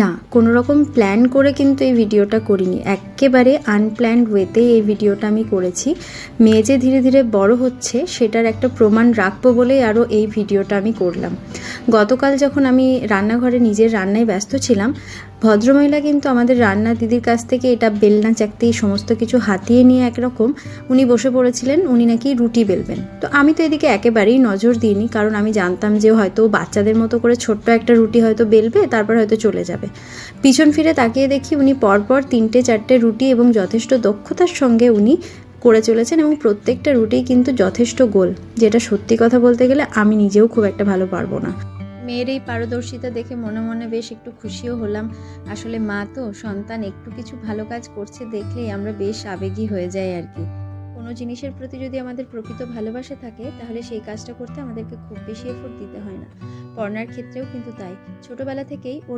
না, কোনো রকম প্ল্যান করে কিন্তু এই ভিডিওটা করিনি। এক্কেবারে আনপ্ল্যান্ড ওয়েতেই এই ভিডিওটা আমি করেছি। মেয়ে যে ধীরে ধীরে বড় হচ্ছে সেটার একটা প্রমাণ রাখবো বলেই আরও এই ভিডিওটা আমি করলাম। গতকাল যখন আমি রান্নাঘরে নিজের রান্নায় ব্যস্ত ছিলাম, ভদ্রমহিলা কিন্তু আমাদের রান্না দিদির কাছ থেকে এটা বেলনা চাকতি সমস্ত কিছু হাতিয়ে নিয়ে একরকম উনি বসে পড়েছিলেন, উনি নাকি রুটি বেলবেন। তো আমি তো এদিকে একেবারেই নজর দিইনি, কারণ আমি জানতাম যে হয়তো বাচ্চাদের মতো করে ছোট্ট একটা রুটি হয়তো বেলবে, তারপর হয়তো চলে যাবে। পিছন ফিরে তাকিয়ে দেখি উনি পরপর 3-4টে রুটি এবং যথেষ্ট দক্ষতার সঙ্গে উনি করে চলেছেন, এবং প্রত্যেকটা রুটিই কিন্তু যথেষ্ট গোল, যেটা সত্যি কথা বলতে গেলে আমি নিজেও খুব একটা ভালো পারবো না। মেয়ের এই পারদর্শিতা দেখে মনে মনে বেশ একটু খুশিও হলাম। আসলে মা তো, সন্তান একটু কিছু ভালো কাজ করছে দেখলেই আমরা বেশ আবেগী হয়ে যাই আর কি। কোনো জিনিসের প্রতি যদি আমাদের প্রকৃত ভালোবাসা থাকে, তাহলে সেই কাজটা করতে আমাদেরকে খুব বেশি এফোর্ট দিতে হয় না। পড়ার ক্ষেত্রেও কিন্তু তাই। ছোটবেলা থেকেই ওর